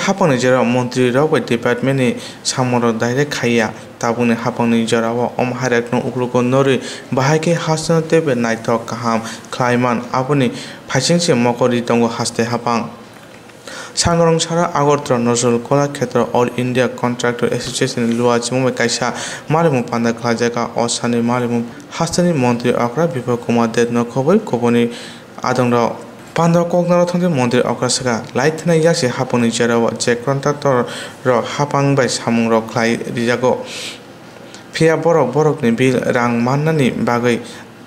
হাপানি জেরা মন্ত্রী রাও ডিপার্টমেন্টনি সামর ডাইরেক্ট খাইয়া তাবুনি হাপানি জেরাও হারেকনো উগ্রগো নরি बाहायके हासन तेबे नाइथक काहाम ख्लाइमान आबुनि फाइसिंसे मकरि दंगो हास्ते हापां सांग्रं सारा Agartala Nazrul Kalakshetra all India contractor association लुआ जिमुमे काइसा मारिमु पान्दा ख्लाजागा असानि मारिमु हास्तानि मन्त्री अक्रा बिप्लब कुमार देत नखबै कबनि आदंराव पान्दा कगनाराव थांदे मन्त्री अक्रासगा लाइथना यासे हापनि जेराव जे कन्ट्राक्टर र हापां बाय सामुं र ख्लाइ रिजागो फिया बरकनि बिल रां माननानि बागै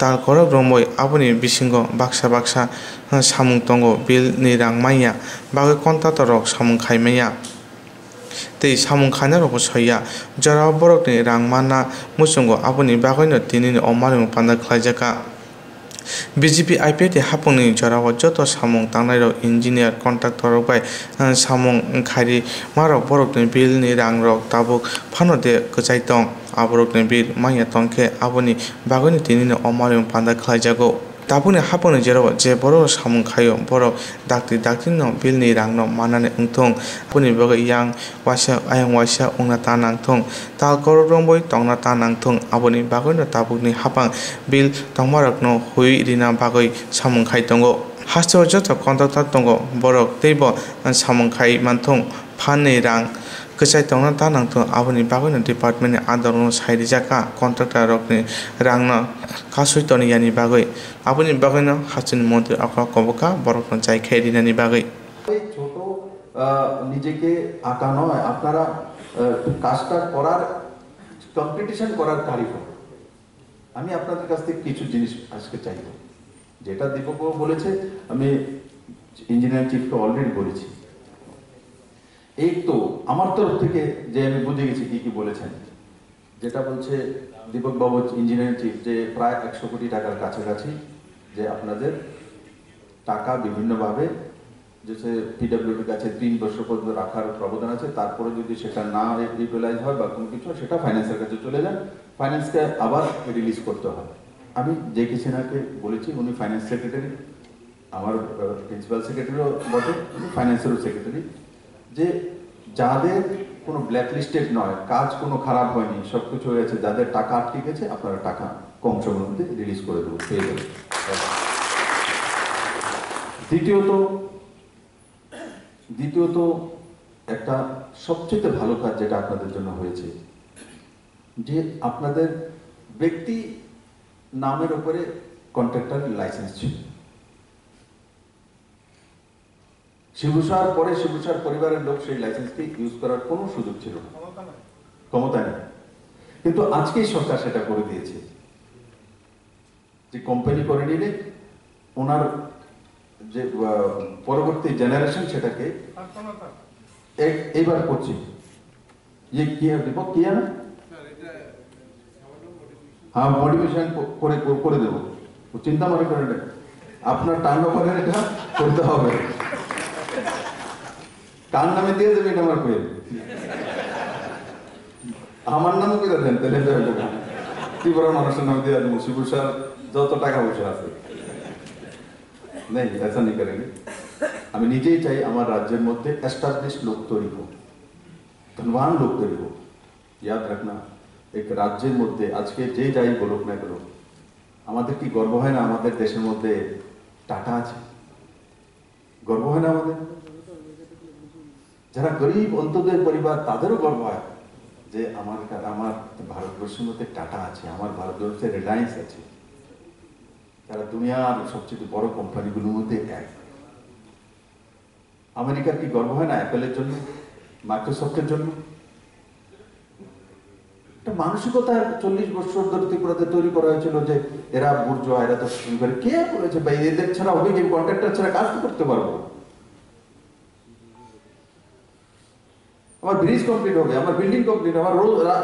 ताल करब रंबय आबुनि बिसिंगो बाक्सा सामुं दंगो बिलनि रां माइया बागै कन्ट्राक्टर रक सामुं खाइमाया तै सामुं खाना रक सैया जराव बरकनि रां मानना मुसुंगो आबुनि बागैनो दिनैनि अमारिमु पान्दा ख्लाइजाका बीजेपी आईपीएफ हापुंनि जराव जत सामुं तांनाय इंजिनियर कन्ट्राक्टर बाय सामुं खारि मारक बरकनि बिलनि रां रक ताबुक फानो दे गजाय दं आबरकनि बिल माइया तंखे आबुनि बागैनि दिनैनि अमारिमु पान्दा ख्लाइजागो ताबुनि हापुंनि जेराव जे बर सामुं खायो बरक दाक्ति न बिलनि रां न मानाने उंथों आबुनि बागै यां वासा उंना ता नांथों ताल करब रंबय तंना ता नांथों आबुनि बागैनो ताबुकनि हापां बिल तंमारक न हुई रिना बागै सामुं खाइ दंगो हास्तेव जत कन्ट्राक्टर दंगो बरक तैब सामुं खाइ मानथों फाननि रां गजाय तंना ता नांथों आबुनि बागैनो डिपार्टमेन्टनि आदरनो साइरिजाका कन्ट्राक्टर रकनि रां न कासुइतनि यानि बागै आबुनि बागैनो हास्तिनि मन्त्री अक्रा कबका बरकनो जायखाय रिनानि बागै ছোট নিজেকে আঁকা নয় আপনারা কাজটা করার কম্পিটিশন করার কারিগর আমি আপনাদের কাছ থেকে কিছু জিনিস আজকে চাইব যেটা দীপক বলেছে আমি ইঞ্জিনিয়ার চিফকে অলরেডি বলেছি এই তো আমার তরফ থেকে যে আমি বুঝে গেছি কি বলেছেন যেটা বলছে দীপক বাবু ইঞ্জিনিয়ার চিফ যে প্রায় 100 কোটি টাকার কাছাকাছি যে আপনাদের টাকা বিভিন্নভাবে जैसे পিডব্লিউডির কাছে 3 বছর পর্যন্ত রাখার প্রাবধান আছে তারপরে যদি সেটা না ইউটিলাইজ হয় বা কোনো কিছু সেটা ফাইন্যান্সের কাছে চলে যায় ফাইন্যান্সকে আবার রিলিজ করতে হয় আমি যে কিসেনাকে বলেছি উনি ফাইন্যান্স সেক্রেটারি আমার প্রিন্সিপাল সেক্রেটারিও বটে উনি ফাইন্যান্সেরও সেক্রেটারি যে যাদের কোনো ব্ল্যাকলিস্টেড নয় কাজ কোনো খারাপ হয়নি সব কিছু হয়েছে যাদের টাকা আটকে গেছে আপনারা টাকা কম সময়ের মধ্যে রিলিজ করে দেবো পেয়ে যাবেন দ্বিতীয়ত একটা সবচেয়ে ভালো কাজ যেটা আপনাদের জন্য হয়েছে যে আপনাদের ব্যক্তি নামের উপরে কন্ট্রাক্টর লাইসেন্স ছিল শিবুসার পরে শিবুসার পরিবারের লোক সেই লাইসেন্সকে ইউজ করার কোনো সুযোগ ছিল না ক্ষমতা নেই কিন্তু আজকেই সরকার সেটা করে দিয়েছে যে কোম্পানি করে নিলে ওনার যে পরবর্তী জেনারেশন সেটাকে এইবার করছি ये किया दीपक किया ना हाँ मॉडिफिकेशन করে দেব চিন্তা মনে করেন আপনার টার্নওভারের এটা করতে হবে কার নামে দিয়ে দেবে এটা আমার কই আমার নামও কি দেন তাহলে ত্রিপুরা মানুষের নামে দিয়ে দেবো শিবুসার যত টাকা পয়সা আছে नहीं ऐसा नहीं करेंगे हमें नीचे ही चाहिए हमारे राज्य में एस्टैब्लिश लोग तैयारी हो धनवान लोग तैयारी हो याद रखना एक राज्य मध्य आज के जे जाई बोलुक ना बोलुक हमारे की गर्व है ना हमारे देश मध्य टाटा আছে गर्व है ना हमारे যারা গরিব অন্তদের পরিবার তাদেরও গর্ব হয় যে আমার ভারতবর্ষের মধ্যে টাটা আছে আমার ভারতবর্ষে রিলায়েন্স আছে তারা দুনিয়ার সবচেয়ে বড় কোম্পানিগুলোর মধ্যে এক আমেরিকার কি গর্ব হয় না অ্যাপলের জন্য মাইক্রোসফটের জন্য একটা মানসিকতা 40 বছর ধরে ত্রিপুরাতে তৈরি করা হয়েছিল যে এরা বুর্জোয়া এরা তো শুরু করে কে বলেছে ভাই এদের ছাড়া হবে কি কন্ট্রাক্টর ছাড়া কাজ করতে পারবো আমার ব্রিজ কমপ্লিট হবে আমার বিল্ডিং কমপ্লিট আমার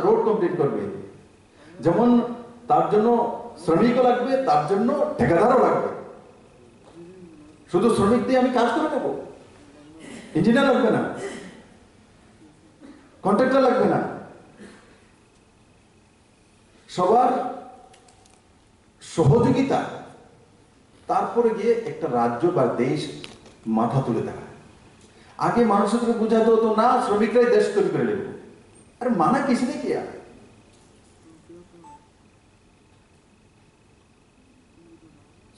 রোড কমপ্লিট করবে যেমন তার জন্য শ্রমিকও লাগবে তার জন্য ঠিকাদারও লাগবে শুধু শ্রমিক দিয়ে আমি কাজ করে দেব ইঞ্জিনিয়ার লাগবে না কন্ট্রাক্টর লাগবে না সবার সহযোগিতা তারপরে গিয়ে একটা রাজ্য বা দেশ মাথা তুলে দেখায় আগে মানুষকে বোঝাতে হতো না শ্রমিকরাই দেশ তৈরি করে নেবে, আরে মানা কিসনে কিয়া।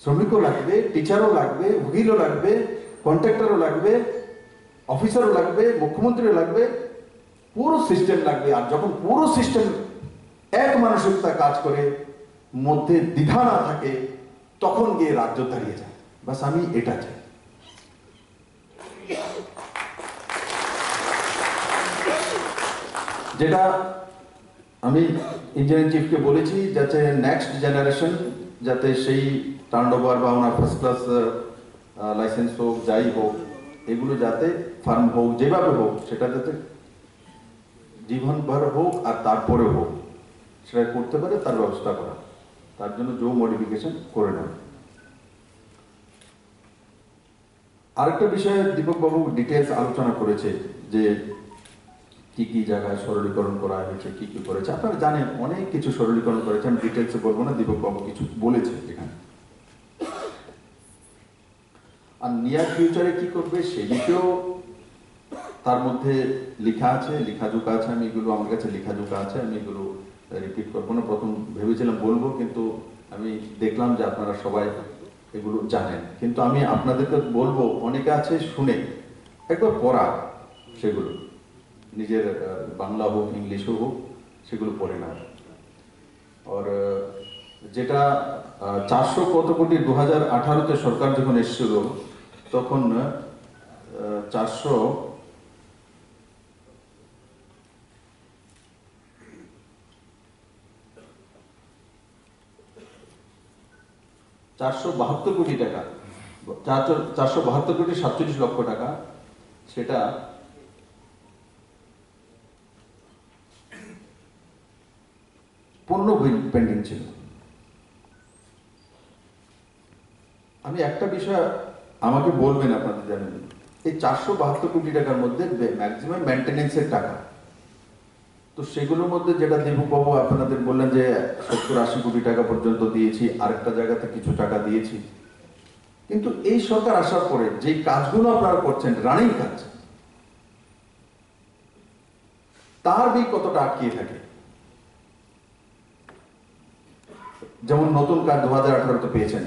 শ্রমিকও লাগবে, টিচারও লাগবে, উকিলও লাগবে, কন্ট্রাক্টরও লাগবে, অফিসারও লাগবে, মুখ্যমন্ত্রীও লাগবে, পুরো সিস্টেম লাগবে। আর যখন পুরো সিস্টেম এক মানসিকতা কাজ করে, মধ্যে দ্বিধা না থাকে, তখন গিয়ে রাজ্য দাঁড়িয়ে যায়। বাস আমি এটা চাই। যেটা আমি ইঞ্জিনিয়ারিং চিফকে বলেছি, যাতে নেক্সট জেনারেশন যাতে সেই টার্নওভার বা ওনার ফার্স্ট ক্লাস লাইসেন্স হোক, যাই হোক, এগুলো যাতে ফার্ম হোক, যেভাবে হোক, সেটা যাতে জীবনভর হোক আর তারপরে হোক, সেটা করতে পারে, তার ব্যবস্থা করা, তার জন্য জো মডিফিকেশন করে নেয়। আরেকটা বিষয়ে দীপক বাবু ডিটেলস আলোচনা করেছে যে কি কি জায়গায় সরলীকরণ করা হয়েছে, কি কি করেছে। আপনারা জানেন অনেক কিছু সরলীকরণ করেছে, আমি ডিটেলসে বলবো না, দীপক বাবু কিছু বলেছে এখানে। আর নিয়ার ফিউচারে কি করবে সেদিকেও তার মধ্যে লেখা আছে, লেখাজোখা আছে। আমি এগুলো, আমার কাছে লেখাজোখা আছে, আমি এগুলো রিপিট করবো না। প্রথম ভেবেছিলাম বলবো, কিন্তু আমি দেখলাম যে আপনারা সবাই এগুলো জানেন। কিন্তু আমি আপনাদেরকে বলবো, অনেকে আছে শুনে একবার পড়া, সেগুলো নিজের বাংলা হোক, ইংলিশও হোক, সেগুলো পড়ে না। আর যেটা 400 কত কোটি 2018-তে সরকার যখন এসেছিল, তখন 472 কোটি টাকা, 472 কোটি 47 লক্ষ টাকা, সেটা পণ্য পেন্ডিং ছিল। আমি একটা বিষয় আমাকে বলবেন, আপনাদের জানেন, এই 472 কোটি টাকার মধ্যে ম্যাক্সিমাম মেনটেনেন্সের টাকা। তো সেগুলোর মধ্যে যেটা দীপকবাবু আপনাদের বললেন যে 70-80 কোটি টাকা পর্যন্ত দিয়েছি, আরেকটা জায়গাতে কিছু টাকা দিয়েছি। কিন্তু এই সরকার আসার পরে যে কাজগুলো আপনারা করছেন, রানিং কাজ, তার বিল কতটা আটকিয়ে থাকে। যেমন নতুন কাজ 2018-তে পেয়েছেন,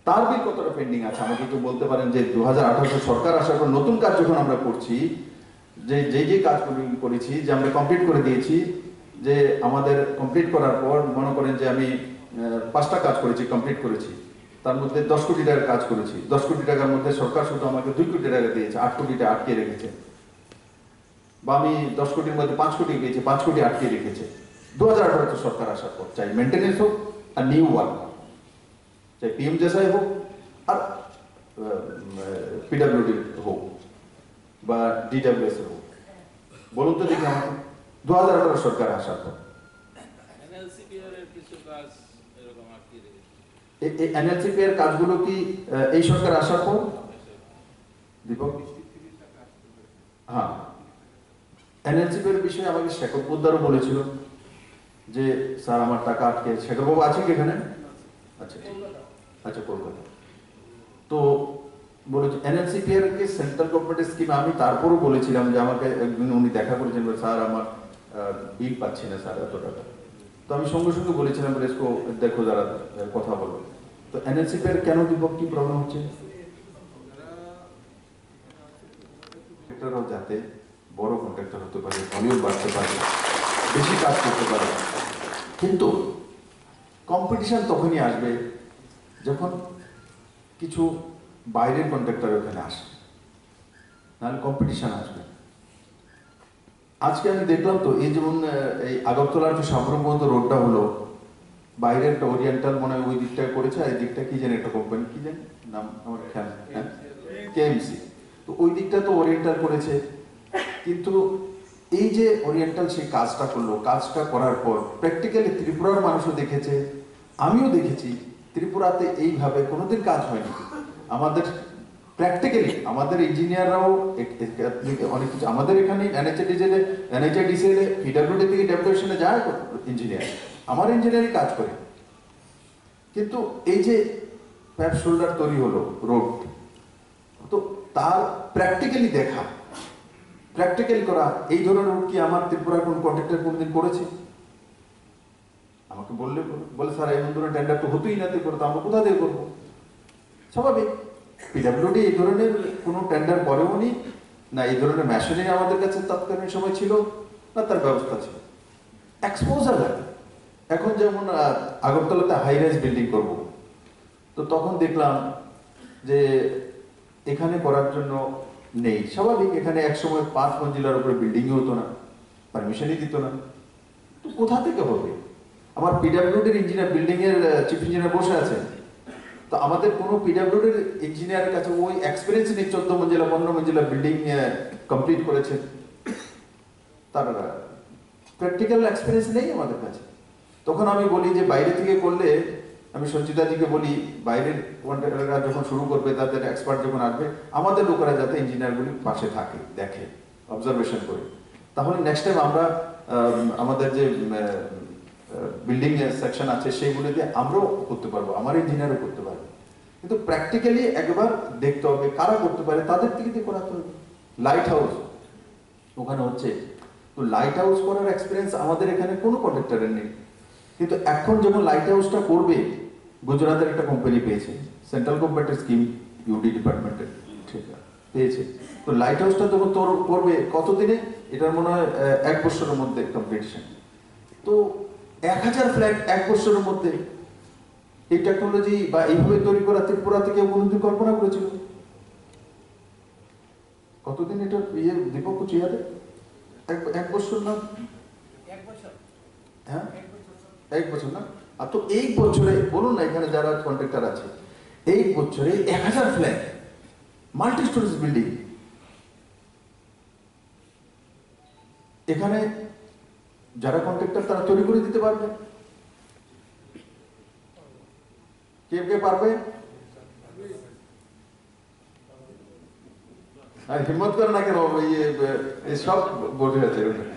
তার বিল কতটা পেন্ডিং আছে আমাকে একটু বলতে পারেন। যে 2018-তে সরকার আসার পর নতুন কাজ যখন আমরা করছি, যে যে কাজ করেছি, যে আমরা কমপ্লিট করে দিয়েছি, যে আমাদের কমপ্লিট করার পর মনে করেন যে আমি 5টা কাজ করেছি, কমপ্লিট করেছি, তার মধ্যে 10 কোটি টাকার কাজ করেছি। 10 কোটি টাকার মধ্যে সরকার শুধু আমাকে 2 কোটি টাকা দিয়েছে, 8 কোটিটা আটকে রেখেছে। বা আমি 10 কোটির মধ্যে 5 কোটি পেয়েছি, 5 কোটি আটকে রেখেছে। 2018-তে সরকার আসার পর, চাই মেনটেনেন্স হোক আর নিউ ওয়ার্ক, চাই পিএম জেসাই হোক আর পিডাব্লিউডি হোক বা ডিডাব্লিউএস হোক, বলুন তো দেখি আমাকে 2018 সরকার আসার পর এনএলসিপি এর কাজগুলো কি এই সরকার আসার পর? দীপক, হ্যাঁ, এনএলসিপি এর বিষয়ে আমাকে শেখর পোদ্দারও বলেছিল যে স্যার আমার টাকা আটকে। শেখর বাবু আছে কি এখানে? আচ্ছা, আচ্ছা, কলকাতা। তো বলেছে এনএলসিপি এর কি সেন্ট্রাল গভর্নমেন্টের স্কিম। আমি তারপরও বলেছিলাম যে আমাকে একদিন উনি দেখা করেছেন, স্যার আমার বিল পাচ্ছি না স্যার, এত টাকা। তো আমি সঙ্গে সঙ্গে বলেছিলাম রেসকো দেখো, যারা কথা বলো। তো এনএলসিপি এর কেন দীপক কি প্রবলেম হচ্ছে? যাতে বড় কন্ট্রাক্টর হতে পারে, ভলিউম বাড়তে পারে, বেশি কাজ করতে পারে। কিন্তু কম্পিটিশন তখনই আসবে যখন কিছু বাইরের কন্ট্রাক্টর ওখানে আসে, নাহলে কম্পিটিশন আসবে। আজকে আমি দেখলাম তো, এই যেমন এই আগরতলা টু সাবরুম পর্যন্ত রোডটা হলো, বাইরে একটা ওরিয়েন্টাল মনে হয় ওই দিকটা করেছে, আর এই দিকটা কি জানি একটা কোম্পানি, কি জানি নাম আমার খেয়াল, কেএমসি। তো ওই দিকটা তো ওরিয়েন্টাল করেছে, কিন্তু এই যে ওরিয়েন্টাল সেই কাজটা করলো, কাজটা করার পর প্র্যাকটিক্যালি ত্রিপুরার মানুষও দেখেছে, আমিও দেখেছি, ত্রিপুরাতে এইভাবে কোনোদিন কাজ হয়নি। আমাদের প্র্যাকটিক্যালি আমাদের ইঞ্জিনিয়াররাও অনেক কিছু, আমাদের এখানে এনএইচআইডিসিএল পিডব্লিউডি থেকে ডেপুটেশনে যায় ইঞ্জিনিয়ার, আমার ইঞ্জিনিয়ারই কাজ করে। কিন্তু এই যে প্যাপ শোল্ডার তৈরি হলো রোড, তো তার প্র্যাকটিক্যালি দেখা, প্র্যাকটিক্যাল করা। এই ধরনের কি আমার ত্রিপুরার কোন কন্ট্রাক্টর কোনদিন করেছে? আমাকে বলে স্যার এমন ধরনের টেন্ডার তো হতোই না ত্রিপুরা, তো আমরা কোথা থেকে করবো? স্বাভাবিক। পিডাব্লিউডি এই ধরনের কোনো টেন্ডার করেও নি, না এই ধরনের মেশিনারি আমাদের কাছে তৎকালীন সময় ছিল, না তার ব্যবস্থা ছিল। এক্সপোজার লাগে। এখন যেমন আগরতলাতে হাই রাইজ বিল্ডিং করব, তো তখন দেখলাম যে এখানে করার জন্য নেই। স্বাভাবিক, এখানে একসময় 5 মঞ্জিলার উপরে বিল্ডিংই হতো না, পারমিশনই দিত না, তো কোথা থেকে হবে? আমার পিডাব্লিউডির ইঞ্জিনিয়ার, বিল্ডিং এর চিফ ইঞ্জিনিয়ার বসে আছে, তো আমাদের কোনো পিডাব্লিউডির ইঞ্জিনিয়ারের কাছে ওই এক্সপিরিয়েন্স নেই 14 মঞ্জিলা 15 মঞ্জিলা বিল্ডিং কমপ্লিট করেছে, তার প্র্যাকটিক্যাল এক্সপিরিয়েন্স নেই আমাদের কাছে। তখন আমি বলি যে বাইরে থেকে করলে, আমি সঞ্চিতাজিকে বলি বাইরের কন্ট্রাক্টররা যখন শুরু করবে, তাদের এক্সপার্ট যখন আসবে, আমাদের লোকেরা যাতে ইঞ্জিনিয়ারগুলি পাশে থাকে, দেখে, অবজারভেশন করে, তাহলে নেক্সট টাইম আমরা আমাদের যে বিল্ডিং সেকশন আছে সেইগুলিতে আমরাও করতে পারবো, আমার ইঞ্জিনিয়ারও করতে পারবে। কিন্তু প্র্যাকটিক্যালি একবার দেখতে হবে কারা করতে পারে, তাদের দিকে করাতে হবে। লাইট হাউস ওখানে হচ্ছে, তো লাইট হাউস করার এক্সপিরিয়েন্স আমাদের এখানে কোনো কন্ট্রাক্টরের নেই। কিন্তু এখন যখন লাইট হাউসটা করবে, গুজরাটের একটা কোম্পানি পেয়েছে, সেন্ট্রাল গভর্নমেন্টের স্কিম, ইউডি ডিপার্টমেন্টের পেয়েছে। তো লাইট হাউসটা যখন তোর করবে কতদিনে, এটার মনে হয় 1 বছরের মধ্যে কমপ্লিটেশন। তো 1000 ফ্ল্যাট 1 বছরের মধ্যে, এই টেকনোলজি বা এইভাবে তৈরি করা ত্রিপুরাতে কেউ কোনোদিন কল্পনা করেছিল? কতদিন এটা দীপক কুচিয়াতে 1 বছর না? 1 বছর, হ্যাঁ 1 বছর না? আর তো এই বছরে বলুন না, এখানে যারা কন্ট্রাক্টর আছে, এই বছরে 1000 ফ্ল্যাট মাল্টি স্টোরেজ বিল্ডিং, এখানে যারা কন্ট্রাক্টর তারা তৈরি করে দিতে পারবে। কে পারবে? আর হিম্মত করে না কেন? এই সব বসে আছে ওখানে।